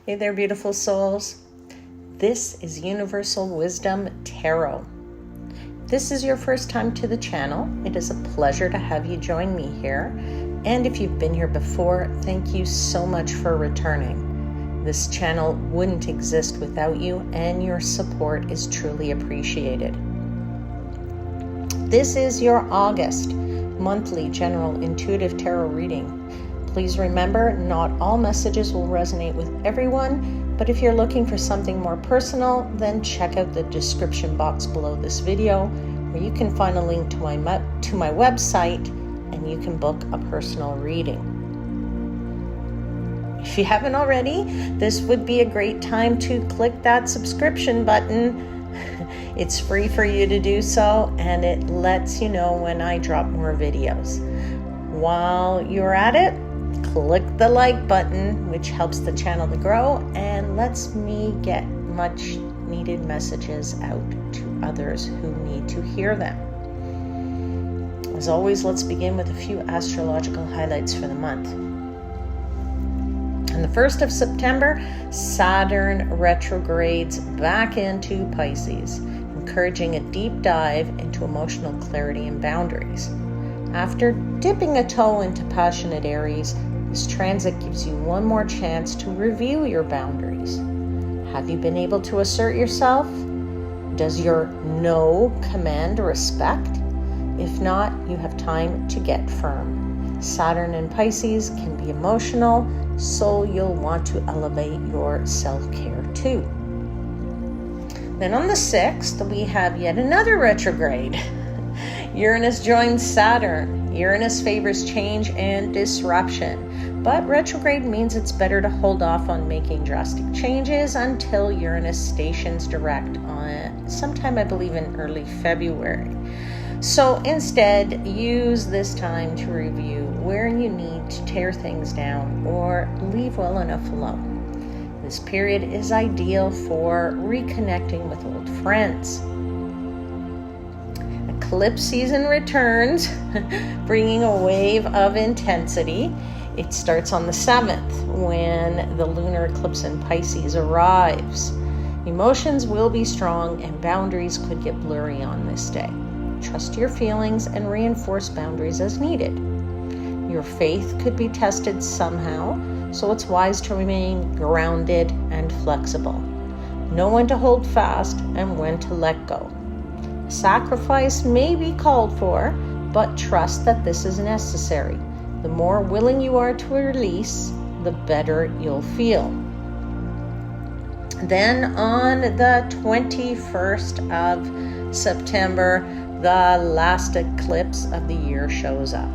Hey there, beautiful souls. This is Universal Wisdom Tarot. If this is your first time to the channel, it is a pleasure to have you join me here. And if you've been here before, thank you so much for returning. This channel wouldn't exist without you, and your support is truly appreciated. This is your August monthly general intuitive tarot reading. Please remember, not all messages will resonate with everyone, but if you're looking for something more personal, then check out the description box below this video, where you can find a link to my website, and you can book a personal reading. If you haven't already, this would be a great time to click that subscription button. It's free for you to do so, and it lets you know when I drop more videos. While you're at it, click the like button, which helps the channel to grow and lets me get much needed messages out to others who need to hear them. As always, let's begin with a few astrological highlights for the month. On the 1st of September, Saturn retrogrades back into Pisces, encouraging a deep dive into emotional clarity and boundaries. After dipping a toe into passionate Aries, this transit gives you one more chance to review your boundaries. Have you been able to assert yourself? Does your no command respect? If not, you have time to get firm. Saturn and Pisces can be emotional, so you'll want to elevate your self-care too. Then on the 6th, we have yet another retrograde. Uranus joins Saturn. Uranus favors change and disruption, but retrograde means it's better to hold off on making drastic changes until Uranus stations direct on sometime, I believe, in early February. So instead, use this time to review where you need to tear things down or leave well enough alone. This period is ideal for reconnecting with old friends. Eclipse season returns, bringing a wave of intensity. It starts on the 7th when the lunar eclipse in Pisces arrives. Emotions will be strong and boundaries could get blurry on this day. Trust your feelings and reinforce boundaries as needed. Your faith could be tested somehow, so it's wise to remain grounded and flexible. Know when to hold fast and when to let go. Sacrifice may be called for, but trust that this is necessary. The more willing you are to release, the better you'll feel. Then on the 21st of September, the last eclipse of the year shows up.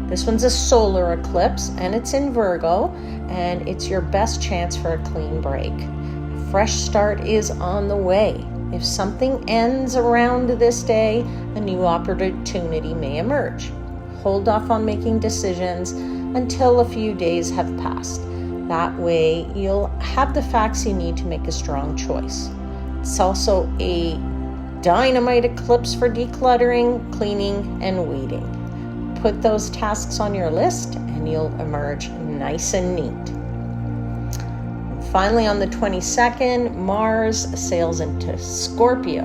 This one's a solar eclipse, and it's in Virgo, and it's your best chance for a clean break. A fresh start is on the way. If something ends around this day, a new opportunity may emerge. Hold off on making decisions until a few days have passed. That way, you'll have the facts you need to make a strong choice. It's also a dynamite eclipse for decluttering, cleaning, and weeding. Put those tasks on your list and you'll emerge nice and neat. Finally, on the 22nd, Mars sails into Scorpio,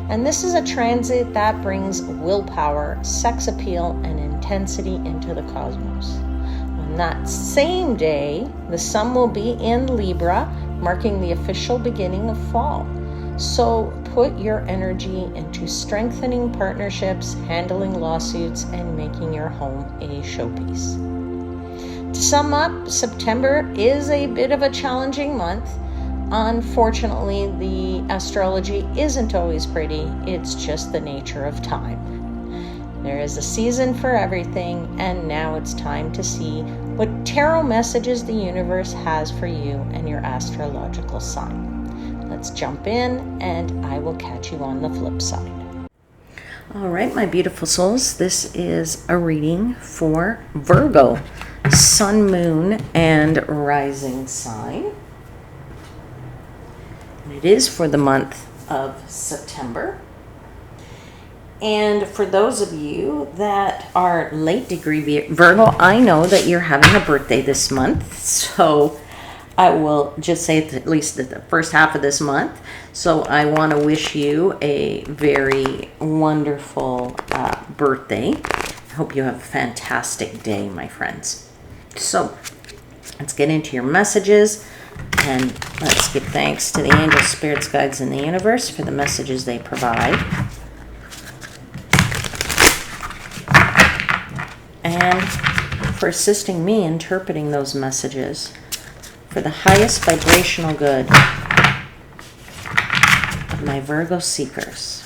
and this is a transit that brings willpower, sex appeal, and intensity into the cosmos. On that same day, the sun will be in Libra, marking the official beginning of fall. So put your energy into strengthening partnerships, handling lawsuits, and making your home a showpiece. To sum up, September is a bit of a challenging month. Unfortunately, the astrology isn't always pretty. It's just the nature of time. There is a season for everything, and now it's time to see what tarot messages the universe has for you and your astrological sign. Let's jump in, and I will catch you on the flip side. All right, my beautiful souls, this is a reading for Virgo, Sun, Moon, and Rising sign. And it is for the month of September. And for those of you that are late degree Virgo, I know that you're having a birthday this month. So I will just say at least the first half of this month. So I want to wish you a very wonderful birthday. I hope you have a fantastic day, my friends. So let's get into your messages, and let's give thanks to the angels, spirits, guides, and the universe for the messages they provide. And for assisting me interpreting those messages for the highest vibrational good of my Virgo seekers.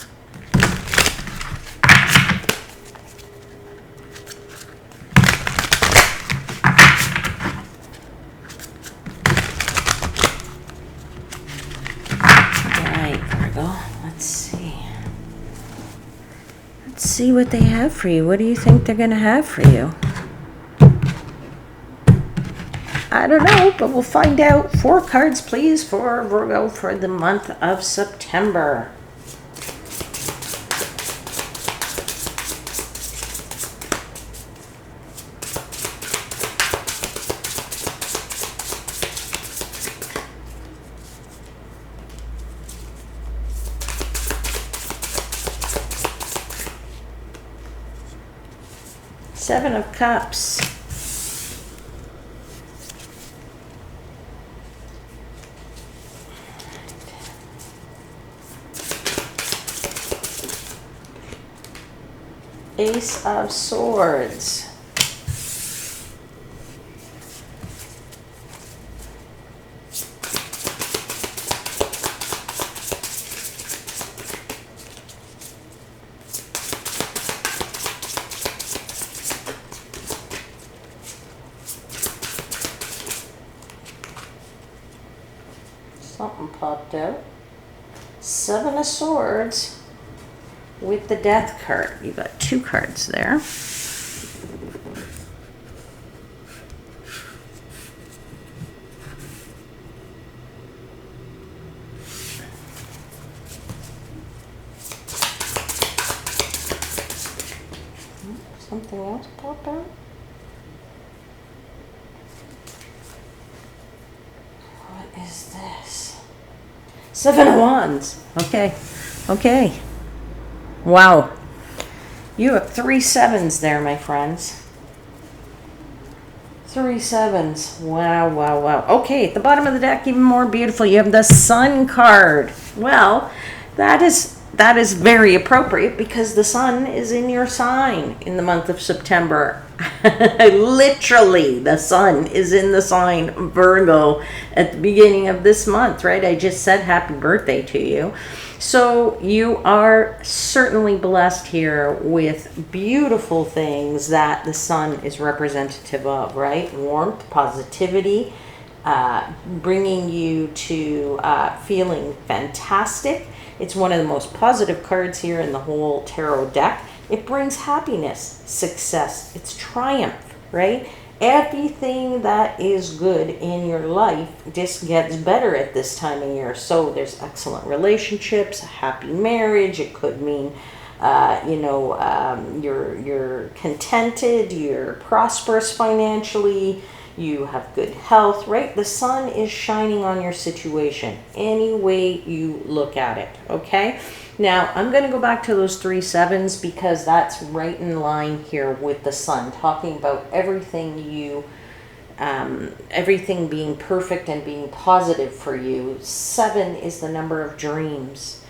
See what they have for you. What do you think they're going to have for you? I don't know, but we'll find out. 4 cards, please, for Virgo for the month of September. Seven of Cups. Ace of Swords. Something popped out. 7 of Swords with the Death card. You got 2 cards there. Something else popped out. What is this? 7 of Wands. Okay. Okay. Wow. You have 3 sevens there, my friends. 3 sevens. Wow, wow, wow. Okay, at the bottom of the deck, even more beautiful, you have the Sun card. Well, that is very appropriate because the sun is in your sign in the month of September. Literally, the sun is in the sign Virgo at the beginning of this month, right? I just said happy birthday to you. So you are certainly blessed here with beautiful things that the sun is representative of, right? Warmth, positivity, bringing you to feeling fantastic. It's one of the most positive cards here in the whole tarot deck. It brings happiness, success, it's triumph, right? Everything that is good in your life just gets better at this time of year. So there's excellent relationships, a happy marriage. It could mean, you're contented, you're prosperous financially, you have good health, right? The sun is shining on your situation any way you look at it, okay? Now, I'm going to go back to those 3 sevens because that's right in line here with the sun, talking about everything everything being perfect and being positive for you. 7 is the number of dreams.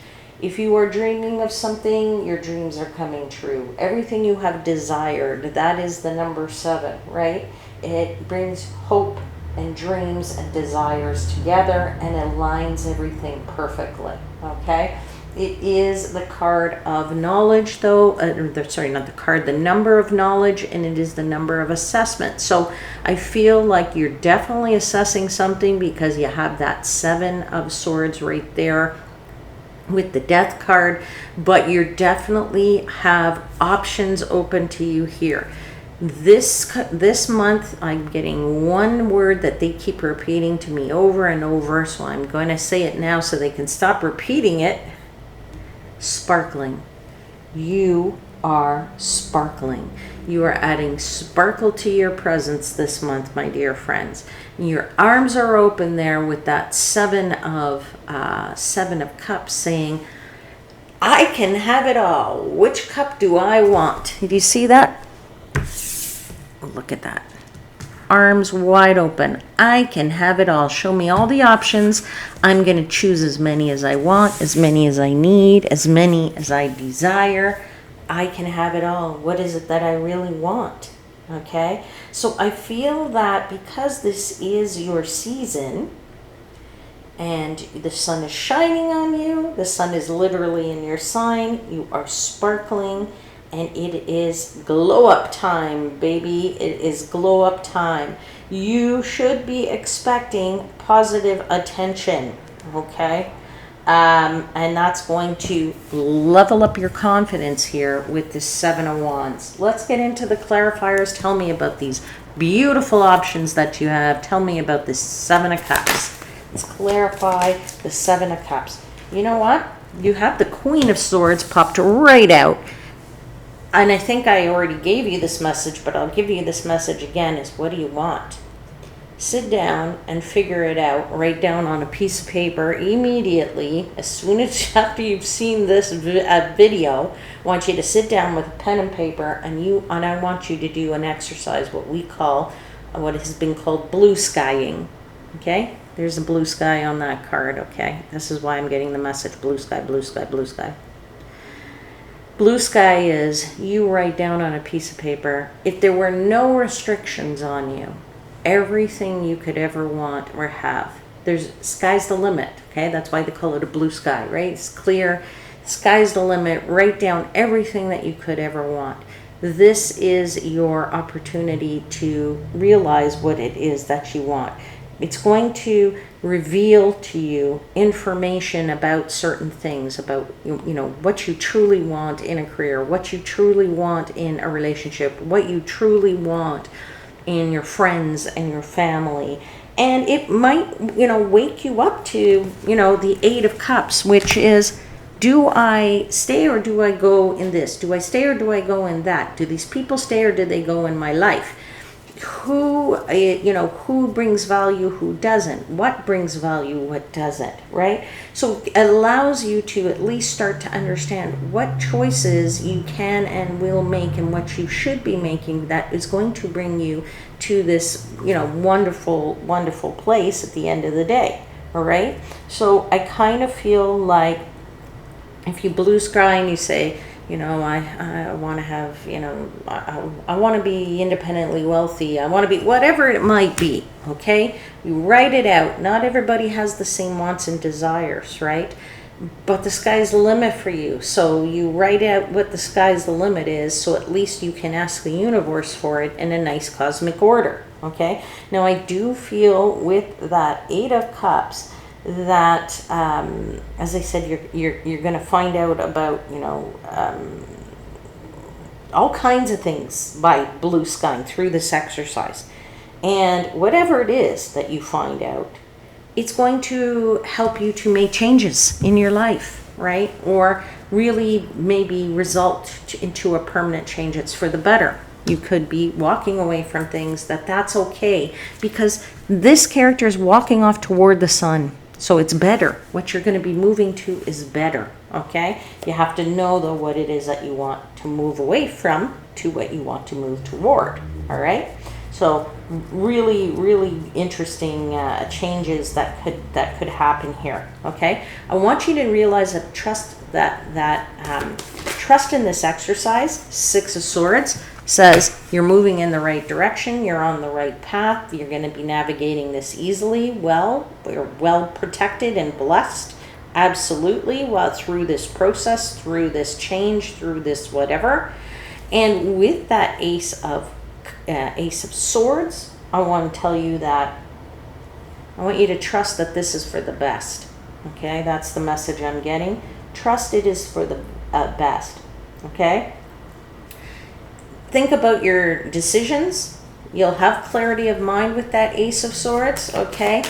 If you are dreaming of something, your dreams are coming true. Everything you have desired, that is the number 7, right? It brings hope and dreams and desires together and aligns everything perfectly, okay? It is the card of knowledge, though. Sorry, not the card, the number of knowledge, and it is the number of assessment. So I feel like you're definitely assessing something because you have that 7 of Swords right there with the Death card, but you definitely have options open to you here. This month, I'm getting one word that they keep repeating to me over and over, so I'm going to say it now so they can stop repeating it. Sparkling. You are sparkling. You are adding sparkle to your presence this month, my dear friends. Your arms are open there with that Seven of Cups saying, I can have it all. Which cup do I want? Did you see that? Look at that. Arms wide open. I can have it all. Show me all the options. I'm going to choose as many as I want, as many as I need, as many as I desire. I can have it all. What is it that I really want? Okay? So I feel that because this is your season and the sun is shining on you, the sun is literally in your sign, you are sparkling, and it is glow up time, baby. It is glow up time. You should be expecting positive attention, okay? And that's going to level up your confidence here with the Seven of Wands. Let's get into the clarifiers. Tell me about these beautiful options that you have. Tell me about this Seven of Cups. Let's clarify the Seven of Cups. You know what? You have the Queen of Swords popped right out. And I think I already gave you this message, but I'll give you this message again, is what do you want? Sit down and figure it out. Write down on a piece of paper immediately, as soon as after you've seen this video. I want you to sit down with a pen and paper, and I want you to do an exercise, what has been called blue skying. Okay? There's a blue sky on that card, okay? This is why I'm getting the message, blue sky, blue sky, blue sky. Blue sky is you write down on a piece of paper, if there were no restrictions on you, everything you could ever want or have. Sky's the limit, okay? That's why they call it a blue sky, right? It's clear. Sky's the limit. Write down everything that you could ever want. This is your opportunity to realize what it is that you want. It's going to reveal to you information about certain things, about what you truly want in a career, what you truly want in a relationship, what you truly want in your friends and your family. And it might, wake you up to, the Eight of Cups, which is, do I stay or do I go in this? Do I stay or do I go in that? Do these people stay or do they go in my life? Who brings value, who doesn't? What brings value, what doesn't, right? So it allows you to at least start to understand what choices you can and will make and what you should be making that is going to bring you to this, wonderful, wonderful place at the end of the day, all right? So I kind of feel like if you blue sky and you say, I want to have, I want to be independently wealthy. I want to be whatever it might be, okay? You write it out. Not everybody has the same wants and desires, right? But the sky's the limit for you. So you write out what the sky's the limit is, so at least you can ask the universe for it in a nice cosmic order, okay? Now, I do feel with that Eight of Cups that, as I said, you're going to find out about, all kinds of things by blue skying through this exercise. And whatever it is that you find out, it's going to help you to make changes in your life, right? Or really maybe result into a permanent change. It's for the better. You could be walking away from things that's okay, because this character is walking off toward the sun. So it's better. What you're going to be moving to is better, okay? You have to know, though, what it is that you want to move away from to what you want to move toward, all right? So really, really interesting changes that could happen here, okay? I want you to realize that trust in this exercise, Six of Swords, says you're moving in the right direction, you're on the right path, you're going to be navigating this easily, you're well protected and blessed, absolutely, through this process, through this change, through this whatever. And with that Ace of Swords, I want to tell you that I want you to trust that this is for the best, okay? That's the message I'm getting. Trust it is for the best, okay? Think about your decisions. You'll have clarity of mind with that Ace of Swords, okay?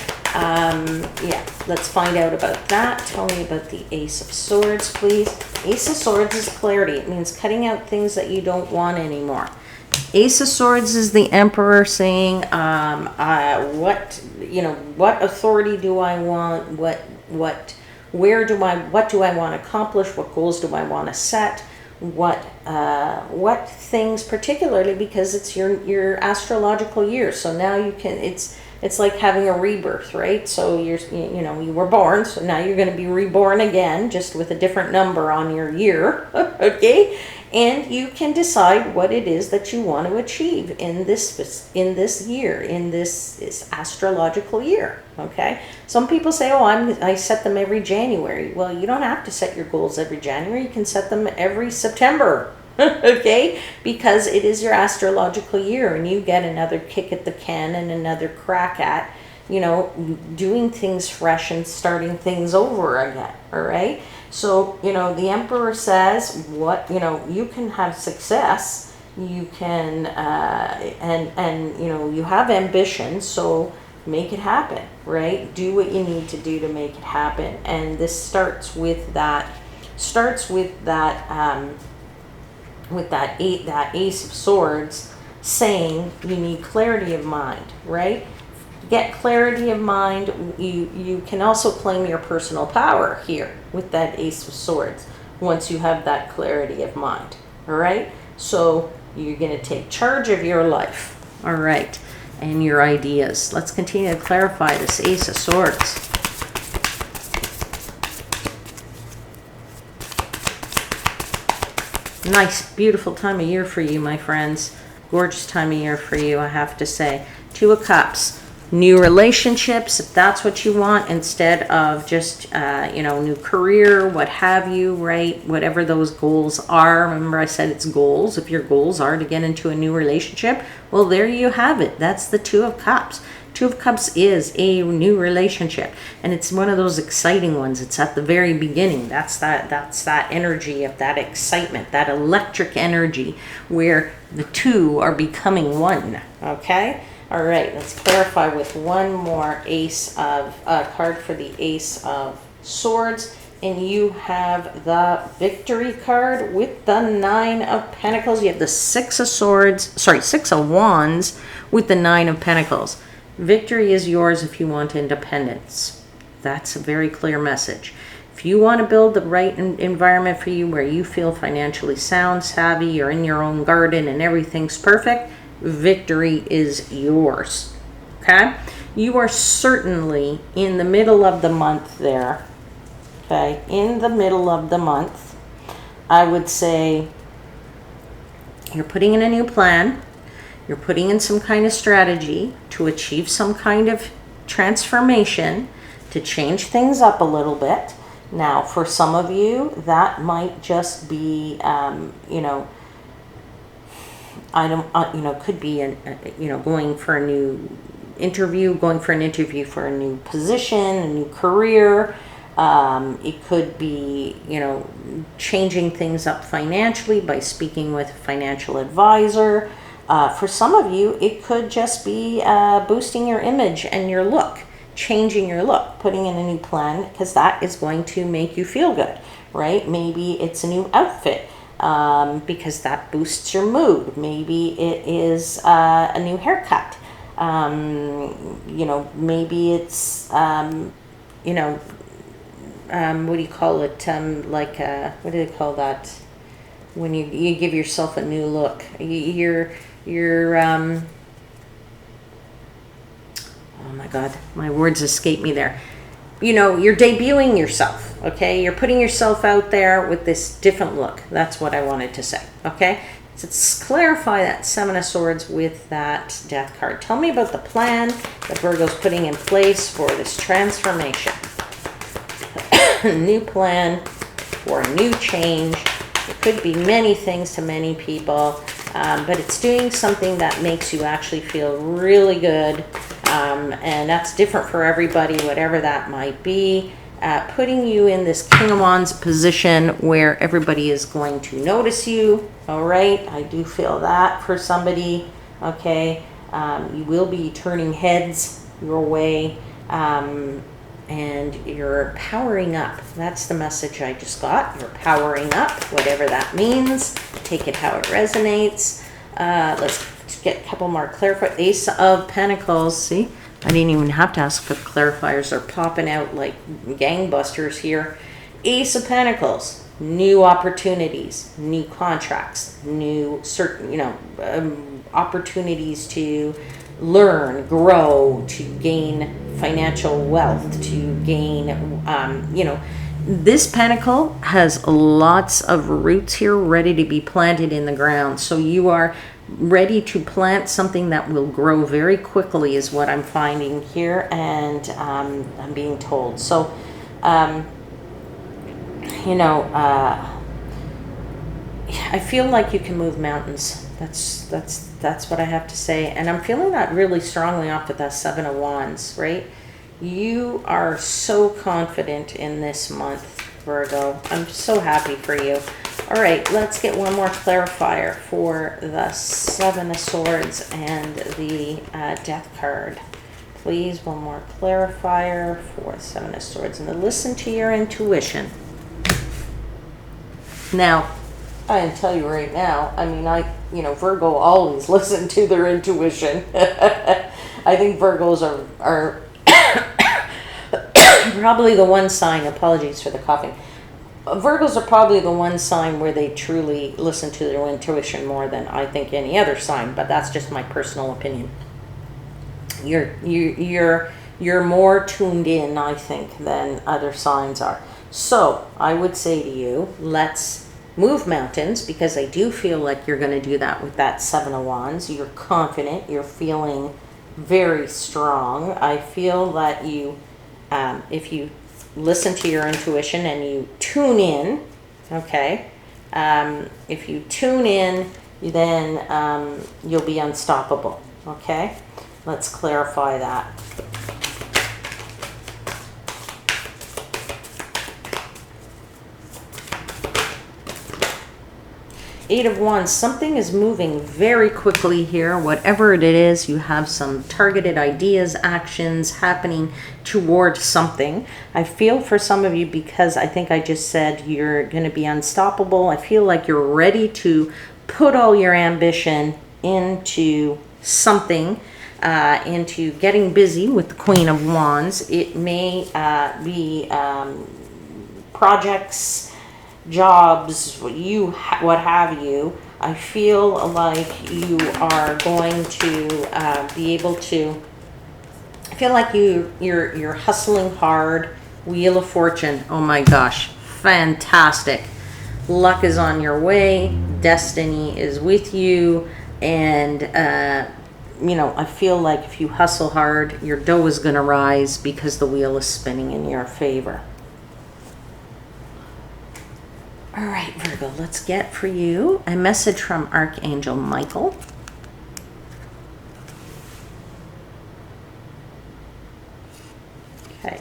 Let's find out about that. Tell me about the Ace of Swords, please. Ace of Swords is clarity. It means cutting out things that you don't want anymore. Ace of Swords is the Emperor saying, what authority do I want? What do I want to accomplish? What goals do I want to set? What things, particularly because it's your astrological year. So now you can, it's like having a rebirth, right? So you were born, so now you're going to be reborn again, just with a different number on your year, okay? And you can decide what it is that you want to achieve in this year, in this astrological year, okay? Some people say, oh, I set them every January. Well, you don't have to set your goals every January. You can set them every September, okay? Because it is your astrological year, and you get another kick at the can and another crack at, doing things fresh and starting things over again, all right? So, the Emperor says you can have success, you can, you have ambition, so make it happen, right? Do what you need to do to make it happen. And this starts with that Ace of Swords saying you need clarity of mind, right? Get clarity of mind. You can also claim your personal power here with that Ace of Swords once you have that clarity of mind, all right? So you're going to take charge of your life, all right, and your ideas. Let's continue to clarify this Ace of Swords. Nice, beautiful time of year for you, my friends. Gorgeous time of year for you, I have to say. Two of Cups. New relationships, if that's what you want, instead of just, new career, what have you, right? Whatever those goals are. Remember I said it's goals. If your goals are to get into a new relationship, well, there you have it. That's the Two of Cups. Two of Cups is a new relationship, and it's one of those exciting ones. It's at the very beginning. That's that energy of that excitement, that electric energy where the two are becoming one, okay? All right, let's clarify with one more card for the Ace of Swords. And you have the Victory card with the Nine of Pentacles. You have the Six of Wands with the Nine of Pentacles. Victory is yours if you want independence. That's a very clear message. If you want to build the right environment for you where you feel financially sound, savvy, you're in your own garden and everything's perfect, victory is yours, okay? You are certainly in the middle of the month there, okay? In the middle of the month, I would say you're putting in a new plan. You're putting in some kind of strategy to achieve some kind of transformation, to change things up a little bit. Now, for some of you, that might just be, could be, going for a new interview, going for an interview for a new position, a new career. It could be, changing things up financially by speaking with a financial advisor. For some of you, it could just be boosting your image and your look, changing your look, putting in a new plan, because that is going to make you feel good, right? Maybe it's a new outfit. Because that boosts your mood. Maybe it is a new haircut. Maybe it's, what do you call it? What do they call that? When you give yourself a new look. You're oh my God, my words escape me there. You're debuting yourself, okay? You're putting yourself out there with this different look. That's what I wanted to say, okay? So let's clarify that Seven of Swords with that Death card. Tell me about the plan that Virgo's putting in place for this transformation. New plan for a new change. It could be many things to many people, but it's doing something that makes you actually feel really good. And that's different for everybody, whatever that might be. Putting you in this King of Wands position where everybody is going to notice you, all right? I do feel that for somebody, okay? You will be turning heads your way, and you're powering up. That's the message I just got. You're powering up, whatever that means. Take it how it resonates. Let's get a couple more clarifiers. Ace of Pentacles. See, I didn't even have to ask for the clarifiers. They're popping out like gangbusters here. Ace of Pentacles. New opportunities, new contracts, new certain, opportunities to learn, grow, to gain financial wealth, to gain, this pentacle has lots of roots here ready to be planted in the ground. So you are ready to plant something that will grow very quickly is what I'm finding here, and I'm being told. So, I feel like you can move mountains. That's what I have to say. And I'm feeling that really strongly off with that Seven of Wands, right? You are so confident in this month, Virgo. I'm so happy for you. All right, let's get one more clarifier for the Seven of Swords and the Death card. Please, one more clarifier for Seven of Swords. And then listen to your intuition. Now, I can tell you right now, I mean, Virgo always listen to their intuition. I think Virgos are probably the one sign, apologies for the coughing. Virgos are probably the one sign where they truly listen to their intuition more than I think any other sign, but that's just my personal opinion. You're more tuned in, I think, than other signs are. So I would say to you, let's move mountains, because I do feel like you're going to do that with that Seven of Wands. You're confident. You're feeling very strong. I feel that you, if you listen to your intuition and you tune in, okay, if you tune in, then you'll be unstoppable, okay? Let's clarify that. Eight of Wands, something is moving very quickly here. Whatever it is, you have some targeted ideas, actions happening toward something. I feel for some of you, because I think I just said you're going to be unstoppable. I feel like you're ready to put all your ambition into something, into getting busy with the Queen of Wands. It may be projects, jobs, what have you. I feel like you are going to be able to. I feel like you're hustling hard. Wheel of Fortune. Oh my gosh, fantastic! Luck is on your way. Destiny is with you, and I feel like if you hustle hard, your dough is going to rise because the wheel is spinning in your favor. All right, Virgo, let's get for you a message from Archangel Michael. Okay,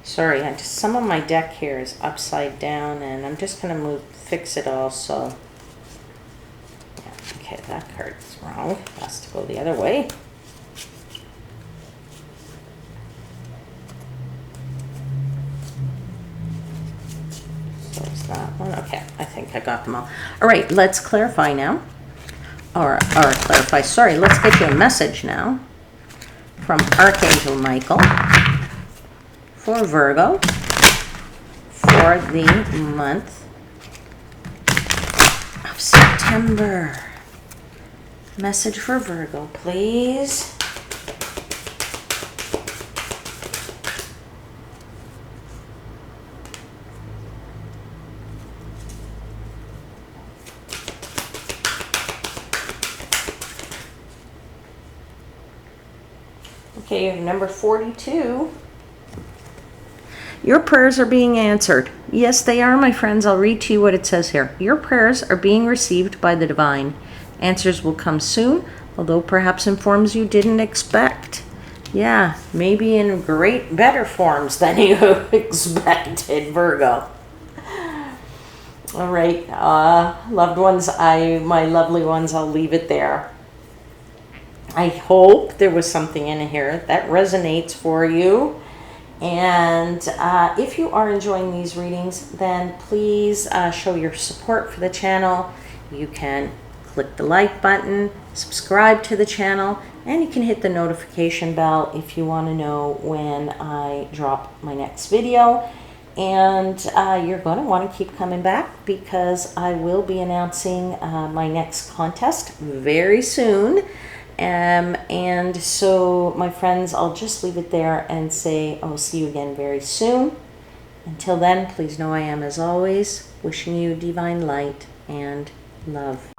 sorry, some of my deck here is upside down, and I'm just going to fix it all, so. Yeah, okay, that card is wrong. It has to go the other way. That one. Okay, I think I got them all. All right, let's clarify now. Sorry, let's get you a message now from Archangel Michael for Virgo for the month of September. Message for Virgo, please. Okay, you have number 42. Your prayers are being answered. Yes, they are, my friends. I'll read to you what it says here. Your prayers are being received by the divine. Answers will come soon, although perhaps in forms you didn't expect. Yeah, maybe in better forms than you expected, Virgo. All right, loved ones, my lovely ones, I'll leave it there. I hope there was something in here that resonates for you. And if you are enjoying these readings, then please show your support for the channel. You can click the like button, subscribe to the channel, and you can hit the notification bell if you want to know when I drop my next video. And you're going to want to keep coming back because I will be announcing my next contest very soon. And so, my friends, I'll just leave it there and say I'll see you again very soon. Until then, please know I am, as always, wishing you divine light and love.